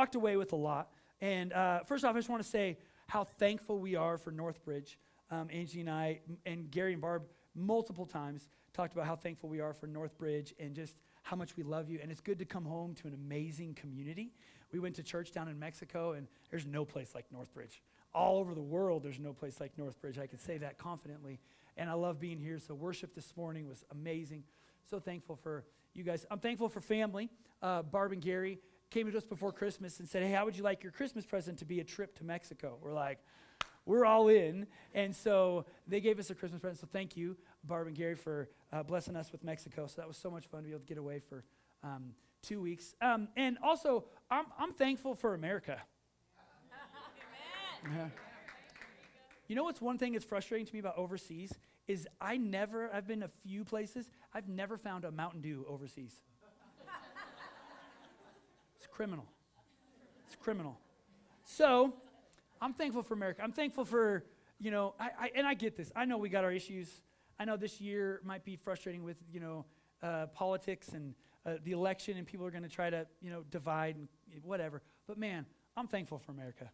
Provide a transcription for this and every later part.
walked away with a lot. And first off, I just want to say how thankful we are for Northbridge. Angie and I, and Gary and Barb, multiple times talked about how thankful we are for Northbridge and just how much we love you. And it's good to come home to an amazing community. We went to church down in Mexico, and there's no place like Northbridge. All over the world, there's no place like Northbridge. I can say that confidently. And I love being here. So worship this morning was amazing. So thankful for you guys. I'm thankful for family. Barb and Gary came to us before Christmas and said, hey, how would you like your Christmas present to be a trip to Mexico? We're like, we're all in. And so they gave us a Christmas present. So thank you, Barb and Gary, for blessing us with Mexico. So that was so much fun to be able to get away for 2 weeks. And also, I'm thankful for America. Amen. You know what's one thing that's frustrating to me about overseas is I've been a few places, I've never found a Mountain Dew overseas. It's criminal. It's criminal. So, I'm thankful for America. I'm thankful for, and I get this. I know we got our issues. I know this year might be frustrating with, politics and the election, and people are going to try to, divide and whatever. But man, I'm thankful for America.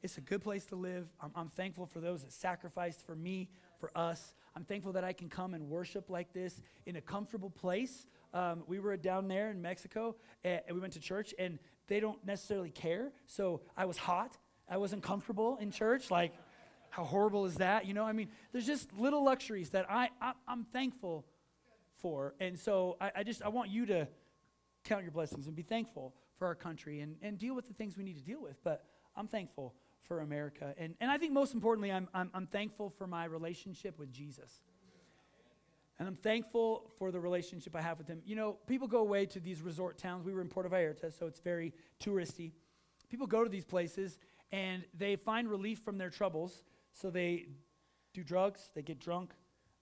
It's a good place to live. I'm thankful for those that sacrificed for me, for us. I'm thankful that I can come and worship like this in a comfortable place. We were down there in Mexico, and we went to church, and they don't necessarily care. So I was hot. I wasn't comfortable in church. Like, how horrible is that? There's just little luxuries that I'm thankful for. And so I want you to count your blessings and be thankful for our country and deal with the things we need to deal with. But I'm thankful for America. And I think most importantly, I'm thankful for my relationship with Jesus. And I'm thankful for the relationship I have with him. People go away to these resort towns. We were in Puerto Vallarta, so it's very touristy. People go to these places, and they find relief from their troubles. So they do drugs, they get drunk,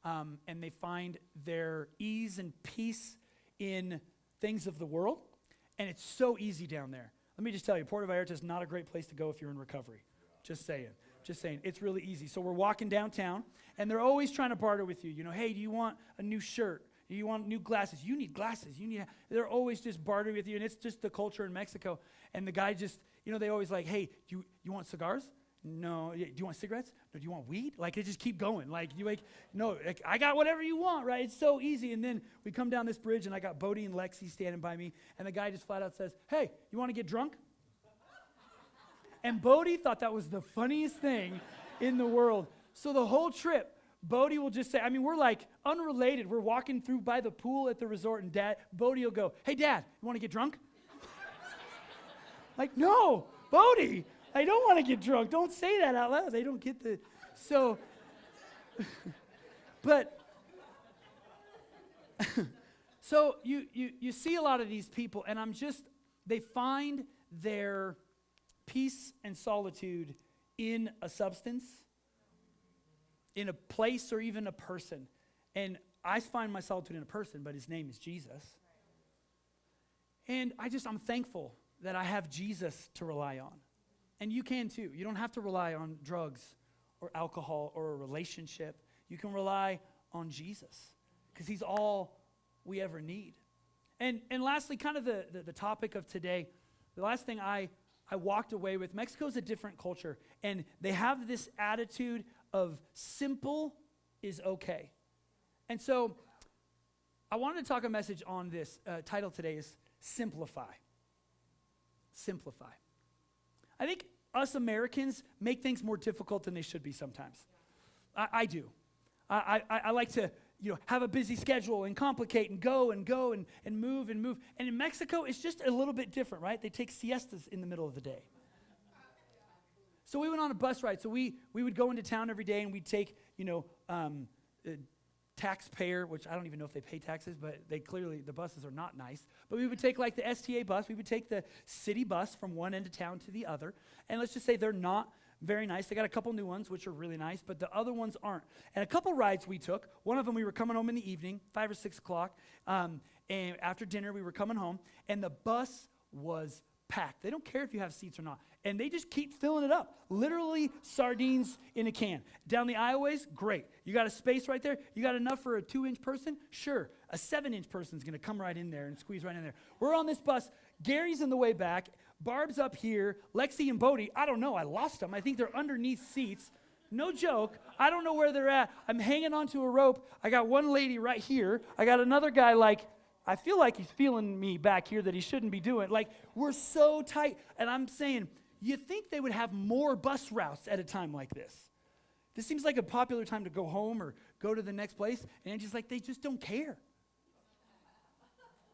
and they find their ease and peace in things of the world. And it's so easy down there. Let me just tell you, Puerto Vallarta is not a great place to go if you're in recovery. Just saying. It's really easy. So we're walking downtown, and they're always trying to barter with you. Hey, do you want a new shirt? Do you want new glasses? You need glasses. They're always just bartering with you, and it's just the culture in Mexico. And the guy just, they always like, hey, do you want cigars? No. Do you want cigarettes? No. Do you want weed? Like, they just keep going. No, I got whatever you want, right? It's so easy. And then we come down this bridge, and I got Bodie and Lexi standing by me, and the guy just flat out says, hey, you want to get drunk? And Bodie thought that was the funniest thing in the world. So the whole trip, Bodie will just say, we're like unrelated. We're walking through by the pool at the resort, and Bodie will go, hey, Dad, you want to get drunk? Like, no, Bodie, I don't want to get drunk. Don't say that out loud. They don't get the, so, but, so you see a lot of these people, and they find their peace and solitude in a substance, in a place, or even a person. And I find my solitude in a person, but his name is Jesus. And I'm thankful that I have Jesus to rely on. And you can too. You don't have to rely on drugs or alcohol or a relationship. You can rely on Jesus because he's all we ever need. And lastly, kind of the topic of today, the last thing I walked away with, Mexico's a different culture, and they have this attitude of simple is okay. And so I wanted to talk a message on this. Title today is Simplify. Simplify. I think us Americans make things more difficult than they should be sometimes. I do. I like to have a busy schedule and complicate and go and move and move. And in Mexico, it's just a little bit different, right? They take siestas in the middle of the day. So we went on a bus ride. So we would go into town every day, and we'd take, taxpayer, which I don't even know if they pay taxes, but the buses are not nice. But we would take like the STA bus. We would take the city bus from one end of town to the other. And let's just say they're not very nice. They got a couple new ones, which are really nice, but the other ones aren't. And a couple rides we took. One of them, we were coming home in the evening, 5 or 6 o'clock. And after dinner, we were coming home, and the bus was packed. They don't care if you have seats or not. And they just keep filling it up. Literally sardines in a can. Down the aisleways, great. You got a space right there? You got enough for a 2-inch person? Sure. A 7-inch person's going to come right in there and squeeze right in there. We're on this bus. Gary's in the way back. Barb's up here. Lexi and Bodie, I don't know. I lost them. I think they're underneath seats. No joke. I don't know where they're at. I'm hanging onto a rope. I got one lady right here. I got another guy I feel like he's feeling me back here that he shouldn't be doing. We're so tight. And I'm saying, you'd think they would have more bus routes at a time like this. This seems like a popular time to go home or go to the next place. And Angie's like, they just don't care.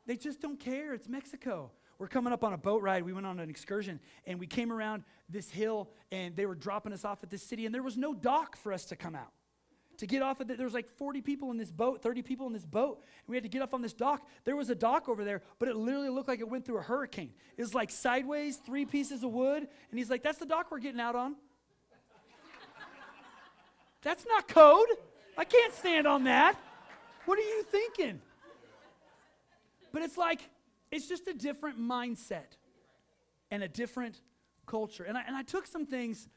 They just don't care. It's Mexico. We're coming up on a boat ride. We went on an excursion, and we came around this hill, and they were dropping us off at this city, and there was no dock for us to come out. To get off of it, there was 40 people in this boat, 30 people in this boat, and we had to get off on this dock. There was a dock over there, but it literally looked like it went through a hurricane. It was sideways, 3 pieces of wood, and he's like, that's the dock we're getting out on. That's not code. I can't stand on that. What are you thinking? But it's just a different mindset and a different culture. And I took some things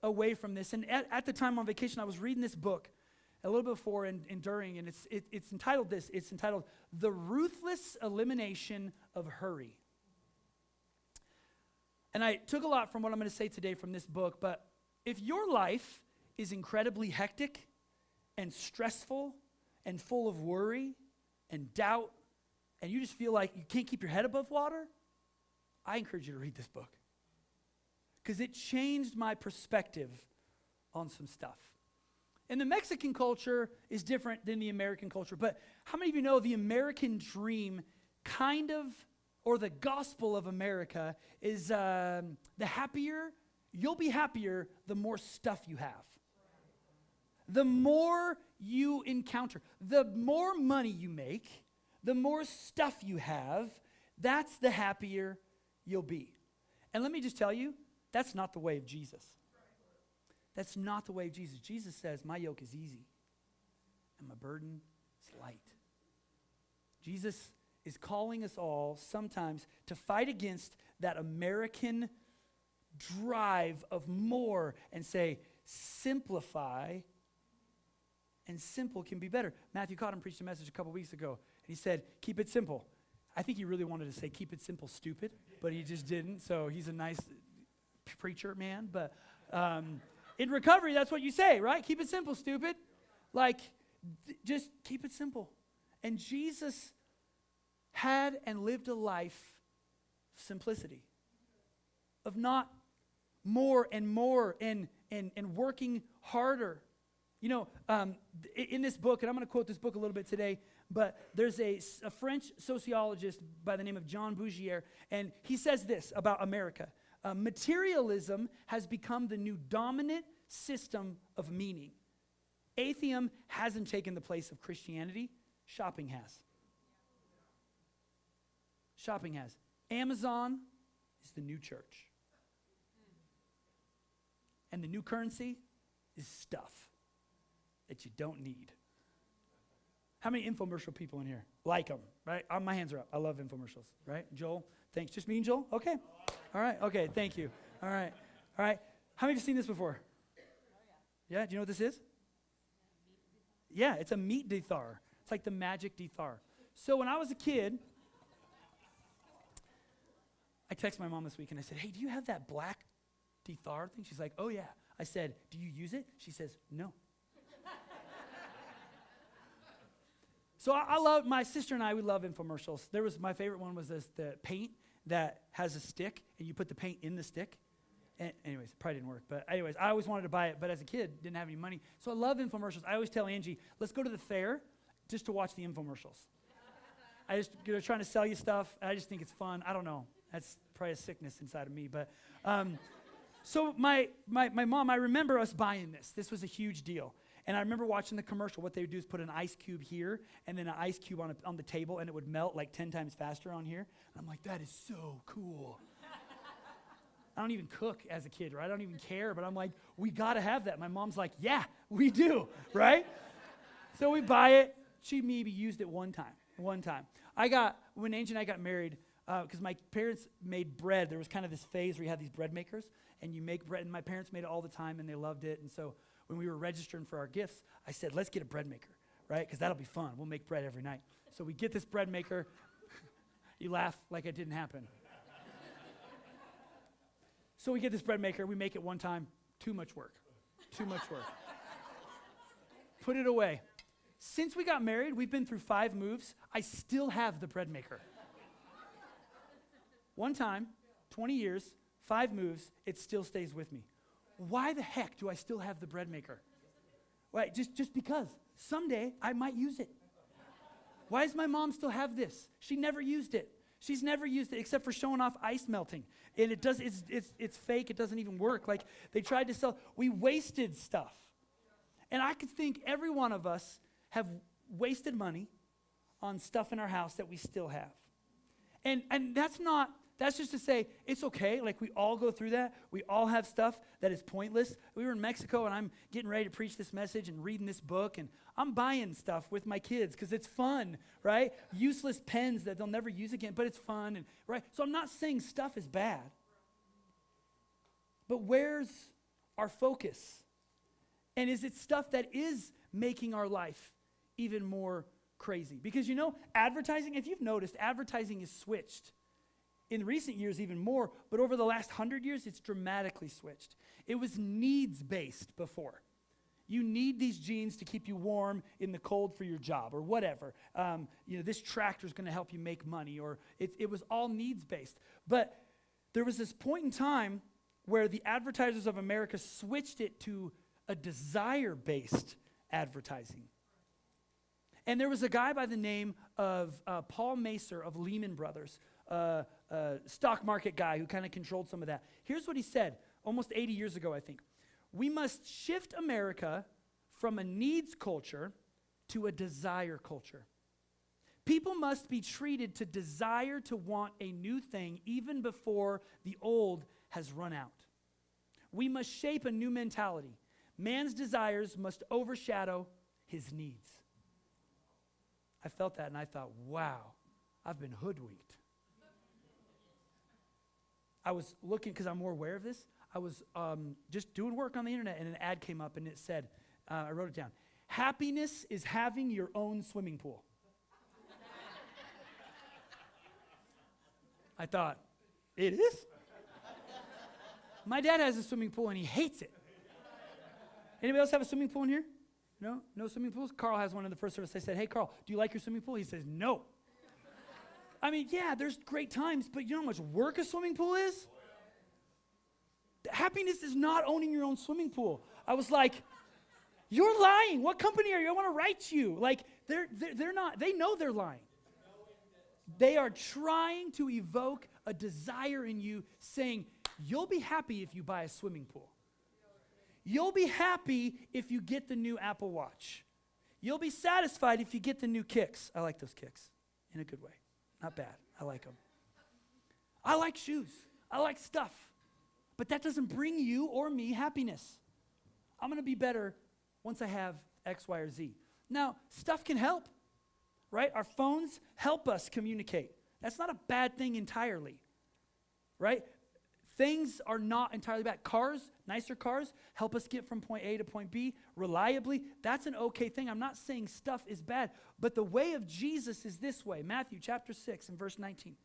away from this. And at the time on vacation, I was reading this book a little before and during, and it's entitled this. It's entitled The Ruthless Elimination of Hurry. And I took a lot from what I'm going to say today from this book, but if your life is incredibly hectic and stressful and full of worry and doubt, and you just feel like you can't keep your head above water, I encourage you to read this book. Because it changed my perspective on some stuff. And the Mexican culture is different than the American culture. But how many of you know the American dream or the gospel of America is the happier, you'll be happier the more stuff you have. The more you encounter, the more money you make, the more stuff you have, that's the happier you'll be. And let me just tell you, that's not the way of Jesus. That's not the way of Jesus. Jesus says, my yoke is easy and my burden is light. Jesus is calling us all sometimes to fight against that American drive of more and say, simplify, and simple can be better. Matthew Cotton preached a message a couple weeks ago, and he said, keep it simple. I think he really wanted to say, keep it simple, stupid, but he just didn't, so he's a nice preacher man. But in recovery, that's what you say, right? Keep it simple, stupid. Just keep it simple. And Jesus had and lived a life of simplicity, of not more and more and working harder. You know, in this book, and I'm going to quote this book a little bit today, but there's a French sociologist by the name of Jean Bougier, and he says this about America. Materialism has become the new dominant system of meaning. Atheism hasn't taken the place of Christianity. Shopping has. Shopping has. Amazon is the new church. And the new currency is stuff that you don't need. How many infomercial people in here like them, right? My hands are up. I love infomercials, right? Joel, thanks. Just me and Joel? Okay. All right. Okay, thank you. All right. All right. How many of you seen this before? Yeah, do you know what this is? Yeah, it's a meat dethar. It's like the magic dethar. So when I was a kid, I texted my mom this week and I said, hey, do you have that black dethar thing? She's like, oh yeah. I said, do you use it? She says, no. So I love, my sister and I, we love infomercials. My favorite one was the paint that has a stick, and you put the paint in the stick. And anyways, it probably didn't work. But anyways, I always wanted to buy it, but as a kid, didn't have any money. So I love infomercials. I always tell Angie, let's go to the fair just to watch the infomercials. They're trying to sell you stuff. I just think it's fun. I don't know. That's probably a sickness inside of me. But so my mom, I remember us buying this. This was a huge deal. And I remember watching the commercial. What they would do is put an ice cube here and then an ice cube on the table, and it would melt 10 times faster on here. And I'm like, that is so cool. I don't even cook as a kid, right? I don't even care, but I'm like, we got to have that. My mom's like, yeah, we do, right? So we buy it. She maybe used it one time. When Angie and I got married, because my parents made bread, there was kind of this phase where you had these bread makers, and you make bread, and my parents made it all the time, and they loved it. And so when we were registering for our gifts, I said, let's get a bread maker, right? Because that'll be fun. We'll make bread every night. So we get this bread maker. You laugh like it didn't happen. So we get this bread maker. We make it one time. Too much work. Too much work. Put it away. Since we got married, we've been through 5 moves. I still have the bread maker. One time, 20 years, 5 moves, it still stays with me. Why the heck do I still have the bread maker? Why, just because. Someday, I might use it. Why does my mom still have this? She never used it. She's never used it except for showing off ice melting. And it's fake. It doesn't even work. Like, they tried to sell. We wasted stuff. And I could think every one of us have wasted money on stuff in our house that we still have. And that's just to say, it's okay. Like, we all go through that. We all have stuff that is pointless. We were in Mexico, and I'm getting ready to preach this message and reading this book, and I'm buying stuff with my kids because it's fun, right? Useless pens that they'll never use again, but it's fun, and right? So I'm not saying stuff is bad. But where's our focus? And is it stuff that is making our life even more crazy? Because, advertising, if you've noticed, advertising is switched. In recent years, even more, but over the last 100 years, it's dramatically switched. It was needs-based before. You need these jeans to keep you warm in the cold for your job or whatever. This tractor is going to help you make money, or it was all needs-based. But there was this point in time where the advertisers of America switched it to a desire-based advertising. And there was a guy by the name of Paul Macer of Lehman Brothers, stock market guy who kind of controlled some of that. Here's what he said almost 80 years ago, I think. We must shift America from a needs culture to a desire culture. People must be treated to desire to want a new thing even before the old has run out. We must shape a new mentality. Man's desires must overshadow his needs. I felt that and I thought, wow, I've been hoodwinked. I was looking, because I'm more aware of this, I was just doing work on the internet, and an ad came up, and it said, I wrote it down, happiness is having your own swimming pool. I thought, it is? My dad has a swimming pool, and he hates it. Anybody else have a swimming pool in here? No? No swimming pools? Carl has one in the first service. I said, hey, Carl, do you like your swimming pool? He says, no. I mean, yeah, there's great times, but you know how much work a swimming pool is? Happiness is not owning your own swimming pool. I was like, you're lying. What company are you? I want to write you. Like, they're not, they know they're lying. They are trying to evoke a desire in you saying, you'll be happy if you buy a swimming pool. You'll be happy if you get the new Apple Watch. You'll be satisfied if you get the new kicks. I like those kicks in a good way. Not bad. I like them. I like shoes. I like stuff. But that doesn't bring you or me happiness. I'm going to be better once I have X, Y, or Z. Now, stuff can help, right? Our phones help us communicate. That's not a bad thing entirely, right? Things are not entirely bad. Cars, nicer cars, help us get from point A to point B reliably. That's an okay thing. I'm not saying stuff is bad, but the way of Jesus is this way. Matthew chapter 6 and verse 19.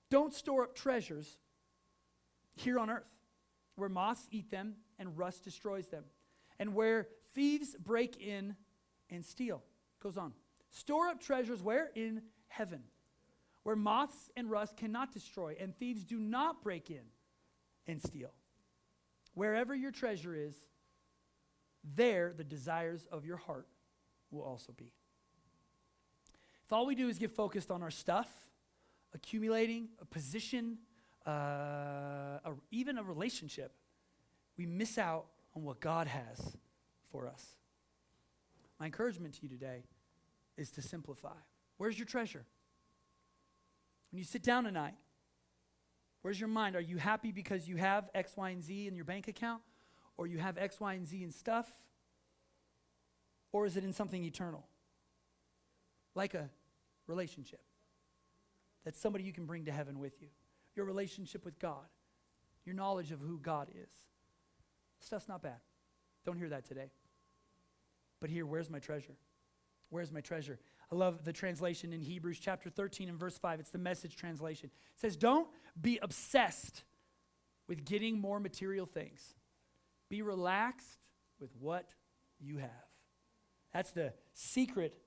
Don't store up treasures here on earth, where moths eat them and rust destroys them, and where thieves break in and steal. Goes on. Store up treasures where? In heaven, where moths and rust cannot destroy, and thieves do not break in and steal. Wherever your treasure is, there the desires of your heart will also be. If all we do is get focused on our stuff, accumulating a position, even a relationship, we miss out on what God has for us. My encouragement to you today is to simplify. Where's your treasure? When you sit down tonight, where's your mind? Are you happy because you have X, Y, and Z in your bank account? Or you have X, Y, and Z in stuff? Or is it in something eternal? Like a relationship. That's somebody you can bring to heaven with you. Your relationship with God. Your knowledge of who God is. Stuff's not bad. Don't hear that today. But here, where's my treasure? Where's my treasure? I love the translation in Hebrews chapter 13 and verse 5. It's the Message translation. It says, don't be obsessed with getting more material things. Be relaxed with what you have. That's the secret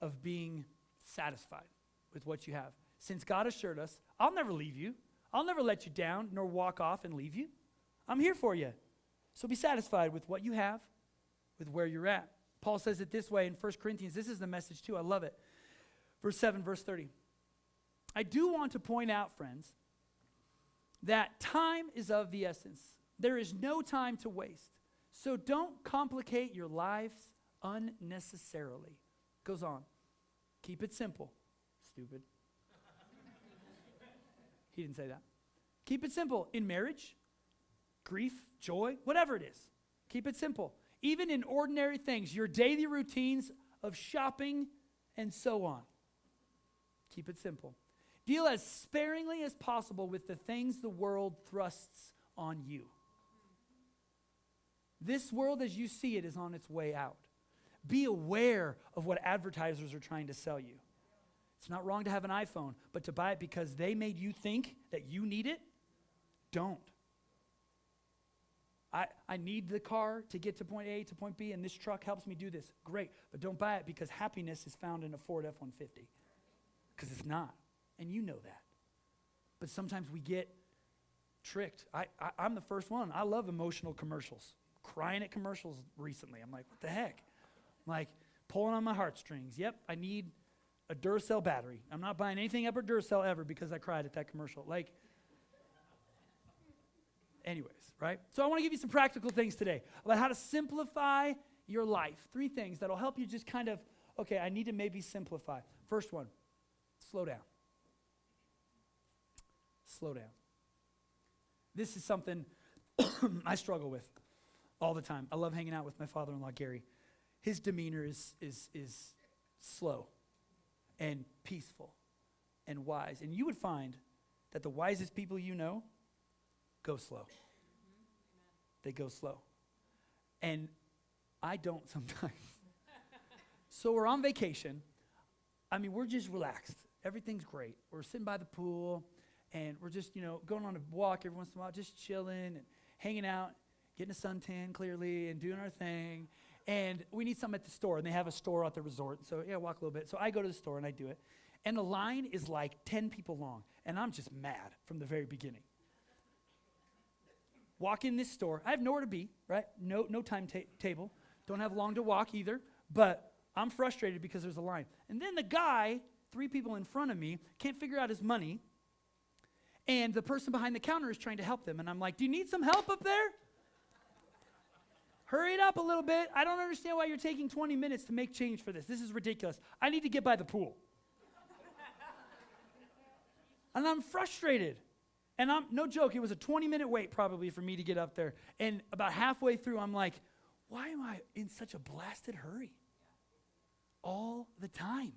of being satisfied with what you have. Since God assured us, I'll never leave you. I'll never let you down nor walk off and leave you. I'm here for you. So be satisfied with what you have, with where you're at. Paul says it this way in 1 Corinthians. This is the message too. I love it. Verse 7, verse 30. I do want to point out, friends, that time is of the essence. There is no time to waste. So don't complicate your lives unnecessarily. Goes on. Keep it simple. Stupid. He didn't say that. Keep it simple in marriage, grief, joy, whatever it is. Keep it simple. Even in ordinary things, your daily routines of shopping and so on. Keep it simple. Deal as sparingly as possible with the things the world thrusts on you. This world as you see it is on its way out. Be aware of what advertisers are trying to sell you. It's not wrong to have an iPhone, but to buy it because they made you think that you need it, don't. I need the car to get to point A to point B, and this truck helps me do this. Great, but don't buy it because happiness is found in a Ford F-150. Because it's not, and you know that. But sometimes we get tricked. I'm the first one. I love emotional commercials. Crying at commercials recently. I'm like, what the heck? I'm like, pulling on my heartstrings. Yep, I need a Duracell battery. I'm not buying anything ever Duracell ever because I cried at that commercial. Like, anyways, right? So I want to give you some practical things today about how to simplify your life. 3 things that'll help you just kind of, okay, I need to maybe simplify. First one, slow down. Slow down. This is something I struggle with all the time. I love hanging out with my father-in-law, Gary. His demeanor is slow and peaceful and wise. And you would find that the wisest people you know go slow. They go slow. And I don't sometimes. So we're on vacation. I mean, we're just relaxed. Everything's great. We're sitting by the pool, and we're just, going on a walk every once in a while, just chilling and hanging out, getting a suntan clearly and doing our thing. And we need something at the store, and they have a store at the resort. So, walk a little bit. So I go to the store, and I do it. And the line is like 10 people long, and I'm just mad from the very beginning. Walk in this store. I have nowhere to be, right? No timetable. Don't have long to walk either, but I'm frustrated because there's a line. And then the guy, 3 people in front of me, can't figure out his money, and the person behind the counter is trying to help them. And I'm like, do you need some help up there? Hurry it up a little bit. I don't understand why you're taking 20 minutes to make change for this. This is ridiculous. I need to get by the pool. And I'm frustrated. And no joke, it was a 20-minute wait probably for me to get up there. And about halfway through, I'm like, why am I in such a blasted hurry? All the time.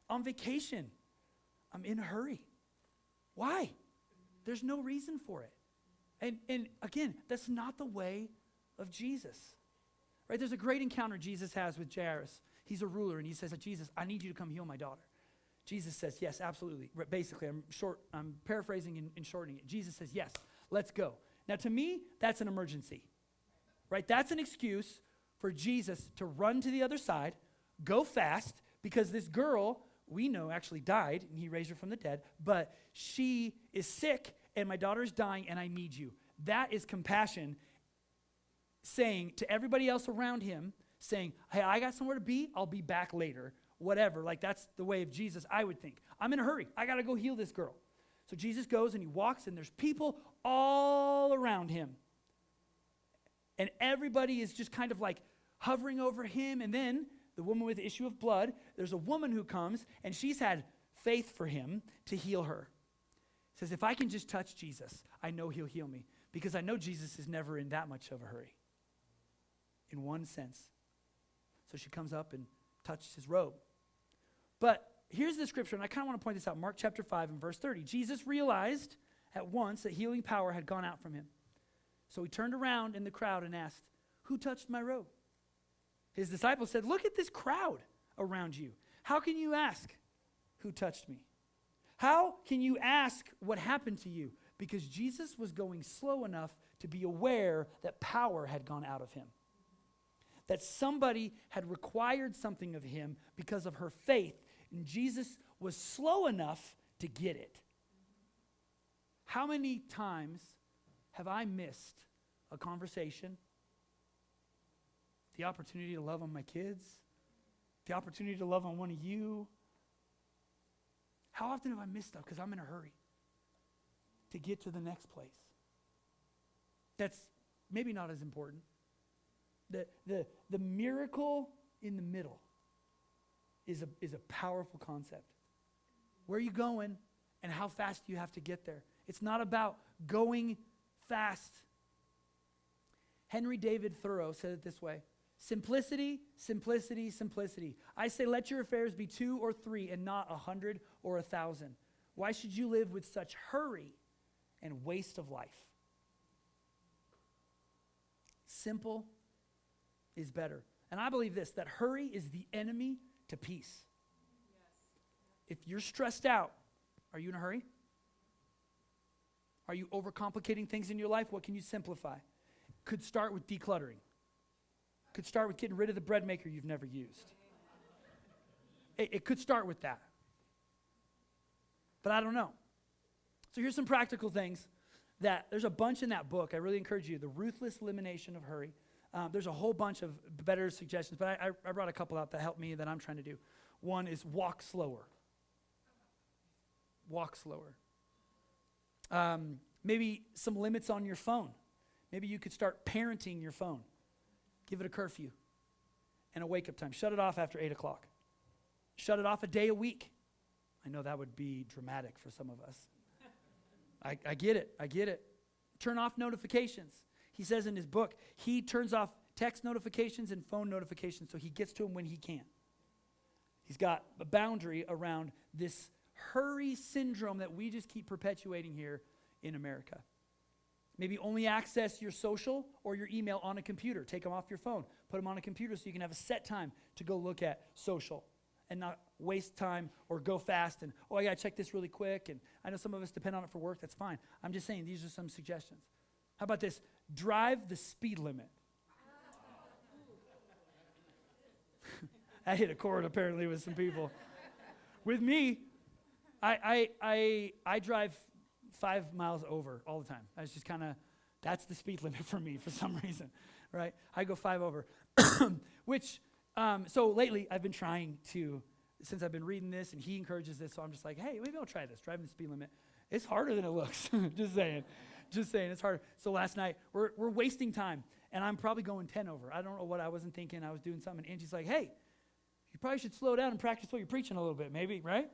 On vacation, I'm in a hurry. Why? There's no reason for it. And again, that's not the way of Jesus. Right? There's a great encounter Jesus has with Jairus. He's a ruler, and he says, Jesus, I need you to come heal my daughter. Jesus says, yes, absolutely. Basically, I'm paraphrasing and shortening it. Jesus says, yes, let's go. Now, to me, that's an emergency. Right? That's an excuse for Jesus to run to the other side, go fast, because this girl, we know, actually died, and he raised her from the dead, but she is sick, and my daughter's dying, and I need you. That is compassion saying to everybody else around him, saying, hey, I got somewhere to be, I'll be back later, whatever. Like, that's the way of Jesus, I would think. I'm in a hurry. I got to go heal this girl. So Jesus goes, and he walks, and there's people all around him. And everybody is just kind of like hovering over him, and then the woman with the issue of blood, there's a woman who comes, and she's had faith for him to heal her. Says, if I can just touch Jesus, I know he'll heal me, because I know Jesus is never in that much of a hurry, in one sense. So she comes up and touches his robe. But here's the scripture, and I kind of want to point this out. Mark chapter 5 and verse 30. Jesus realized at once that healing power had gone out from him. So he turned around in the crowd and asked, who touched my robe? His disciples said, look at this crowd around you. How can you ask who touched me? How can you ask what happened to you? because Jesus was going slow enough to be aware that power had gone out of him. That somebody had required something of him because of her faith, and Jesus was slow enough to get it. How many times have I missed a conversation, the opportunity to love on my kids, the opportunity to love on one of you? How often have I missed stuff because I'm in a hurry to get to the next place? That's maybe not as important. The miracle in the middle is a powerful concept. Where are you going and how fast do you have to get there? It's not about going fast. Henry David Thoreau said it this way: simplicity, simplicity, simplicity. I say let your affairs be 2 or 3 and not 100 or 1,000. Why should you live with such hurry and waste of life? Simple is better. And I believe this, that hurry is the enemy to peace. If you're stressed out, are you in a hurry? Are you overcomplicating things in your life? What can you simplify? Could start with decluttering. Could start with getting rid of the bread maker you've never used. It could start with that. But I don't know. So here's some practical things that there's a bunch in that book. I really encourage you. The Ruthless Elimination of Hurry. There's a whole bunch of better suggestions, but I brought a couple out that help me that I'm trying to do. One is walk slower. Walk slower. Maybe some limits on your phone. Maybe you could start parenting your phone. Give it a curfew and a wake-up time. Shut it off after 8 o'clock. Shut it off a day a week. I know that would be dramatic for some of us. I get it. I get it. Turn off notifications. He says in his book, he turns off text notifications and phone notifications so he gets to them when he can. He's got a boundary around this hurry syndrome that we just keep perpetuating here in America. Maybe only access your social or your email on a computer. Take them off your phone. Put them on a computer so you can have a set time to go look at social and not waste time or go fast and, I got to check this really quick. And I know some of us depend on it for work. That's fine. I'm just saying these are some suggestions. How about this? Drive the speed limit. I hit a chord apparently with some people. With me, I drive 5 miles over all the time. That's just that's the speed limit for me for some reason, right? I go 5 over, which, so lately I've been trying to, since I've been reading this and he encourages this, so I'm just like, hey, maybe I'll try this, driving the speed limit. It's harder than it looks, just saying, it's harder. So last night, we're wasting time, and I'm probably going 10 over. I don't know what I wasn't thinking. I was doing something, and Angie's like, hey, you probably should slow down and practice what you're preaching a little bit, maybe, right?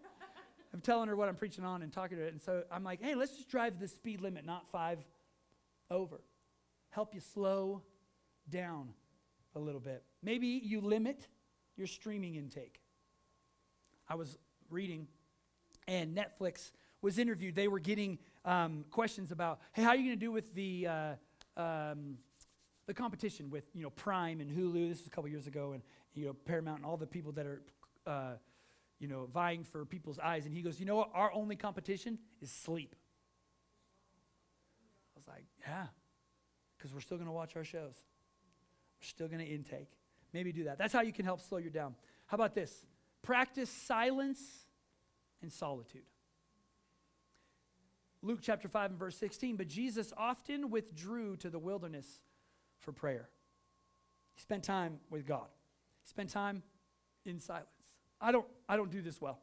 I'm telling her what I'm preaching on and talking to it. And so I'm like, hey, let's just drive the speed limit, not 5 over. Help you slow down a little bit. Maybe you limit your streaming intake. I was reading, and Netflix was interviewed. They were getting questions about, hey, how are you going to do with the competition with, Prime and Hulu? This was a couple years ago, and, Paramount and all the people that are vying for people's eyes. And he goes, you know what? Our only competition is sleep. I was like, yeah, because we're still going to watch our shows. We're still going to intake. Maybe do that. That's how you can help slow you down. How about this? Practice silence and solitude. Luke chapter 5 and verse 16, but Jesus often withdrew to the wilderness for prayer. He spent time with God. He spent time in silence. I don't do this well.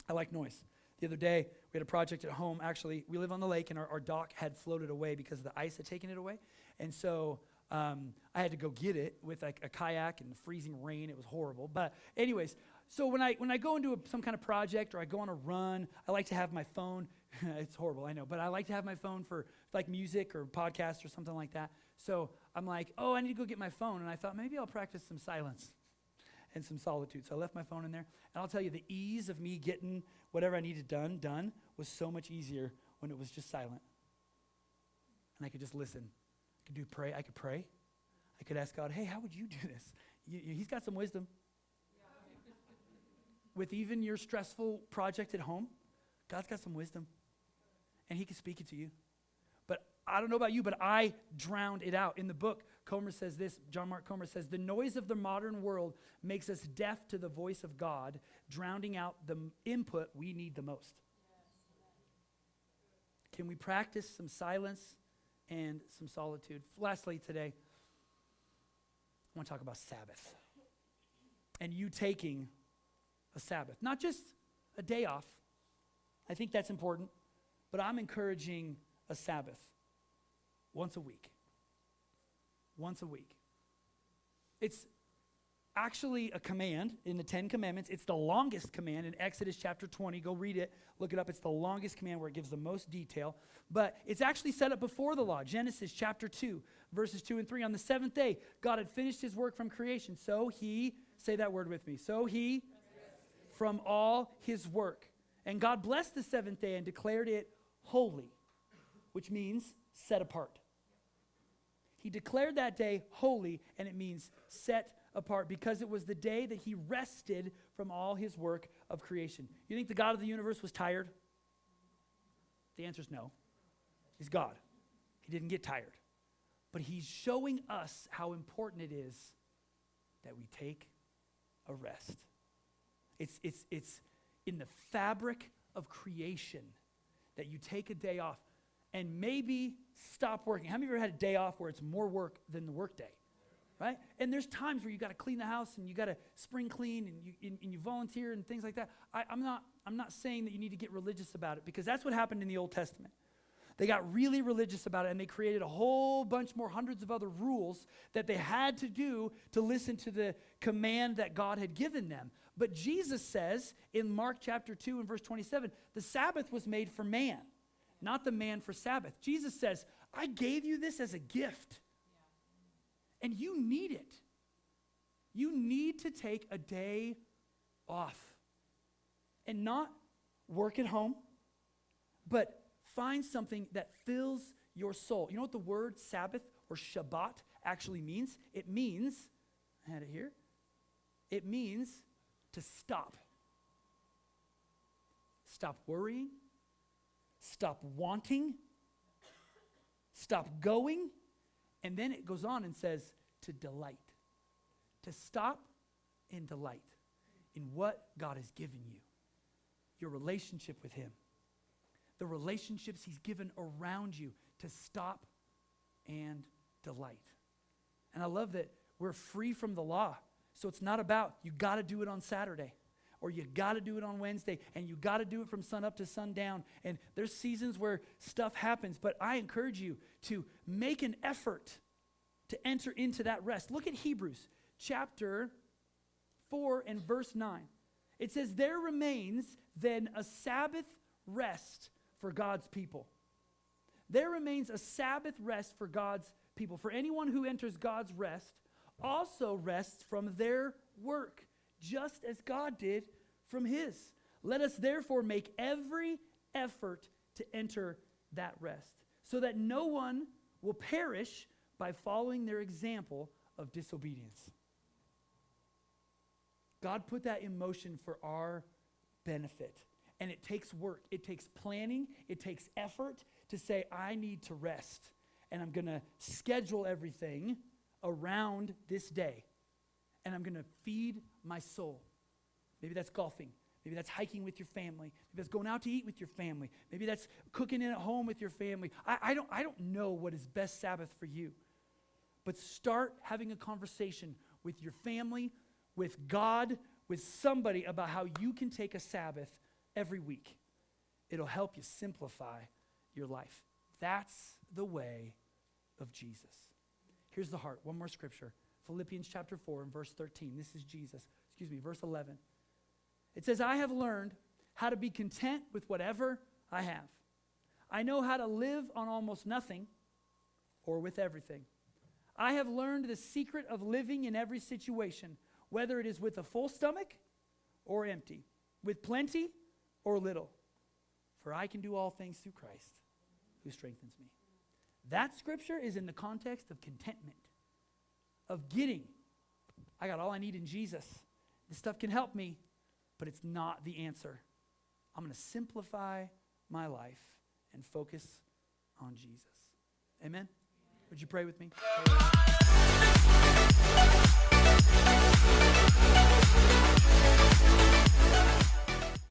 I like noise. The other day, we had a project at home. Actually, we live on the lake, and our dock had floated away because the ice had taken it away. And so I had to go get it with like a kayak in the freezing rain. It was horrible. But anyways, so when I go into some kind of project or I go on a run, I like to have my phone. It's horrible, I know. But I like to have my phone for like music or podcasts or something like that. So I'm like, I need to go get my phone. And I thought maybe I'll practice some silence and some solitude. So I left my phone in there. And I'll tell you, the ease of me getting whatever I needed done was so much easier when it was just silent. And I could just listen. I could pray. I could ask God, hey, how would you do this? He's got some wisdom. Yeah. With even your stressful project at home, God's got some wisdom. and he can speak it to you. But I don't know about you, but I drowned it out. In the book, Comer says this, John Mark Comer says, the noise of the modern world makes us deaf to the voice of God, drowning out the input we need the most. Can we practice some silence and some solitude? Lastly today, I want to talk about Sabbath. And you taking a Sabbath. Not just a day off. I think that's important. But I'm encouraging a Sabbath once a week. Once a week. It's actually a command in the 10 Commandments. It's the longest command in Exodus chapter 20. Go read it. Look it up. It's the longest command where it gives the most detail. But it's actually set up before the law. Genesis chapter 2, verses 2 and 3. On the seventh day, God had finished his work from creation. So he, say that word with me. So he, from all his work. And God blessed the seventh day and declared it holy, which means set apart. He declared that day holy, and it means set apart, because it was the day that he rested from all his work of creation. You think the God of the universe was tired? The answer is no. He's God. He didn't get tired. But he's showing us how important it is that we take a rest. It's in the fabric of creation that you take a day off and maybe stop working. How many of you ever had a day off where it's more work than the work day? Right? And there's times where you got to clean the house and you got to spring clean and you volunteer and things like that. I'm not saying that you need to get religious about it, because that's what happened in the Old Testament. They got really religious about it, and they created a whole bunch more, hundreds of other rules that they had to do to listen to the command that God had given them. But Jesus says in Mark chapter 2 and verse 27, the Sabbath was made for man, not the man for Sabbath. Jesus says, I gave you this as a gift. And you need it. You need to take a day off and not work at home, but find something that fills your soul. You know what the word Sabbath or Shabbat actually means? It means, I had it here, it means to stop. Stop worrying, stop wanting, stop going, and then it goes on and says to delight. To stop and delight in what God has given you. Your relationship with him. The relationships he's given around you, to stop and delight. And I love that we're free from the law. So it's not about you got to do it on Saturday, or you got to do it on Wednesday, and you got to do it from sun up to sundown. And there's seasons where stuff happens, but I encourage you to make an effort to enter into that rest. Look at Hebrews chapter 4 and verse 9. It says, there remains then a Sabbath rest for God's people. There remains a Sabbath rest for God's people. For anyone who enters God's rest also rests from their work, just as God did from his. Let us therefore make every effort to enter that rest, so that no one will perish by following their example of disobedience. God put that in motion for our benefit. And it takes work. It takes planning. It takes effort to say, I need to rest. And I'm going to schedule everything around this day. And I'm going to feed my soul. Maybe that's golfing. Maybe that's hiking with your family. Maybe that's going out to eat with your family. Maybe that's cooking in at home with your family. I don't know what is best Sabbath for you. But start having a conversation with your family, with God, with somebody about how you can take a Sabbath every week. It'll help you simplify your life. That's the way of Jesus. Here's the heart. One more scripture. Philippians chapter 4 and verse 13. This is Jesus. Verse 11. It says, I have learned how to be content with whatever I have. I know how to live on almost nothing or with everything. I have learned the secret of living in every situation, whether it is with a full stomach or empty, with plenty or little. For I can do all things through Christ who strengthens me. That scripture is in the context of contentment, of getting. I got all I need in Jesus. This stuff can help me, but it's not the answer. I'm going to simplify my life, and focus on Jesus. Amen? Would you pray with me?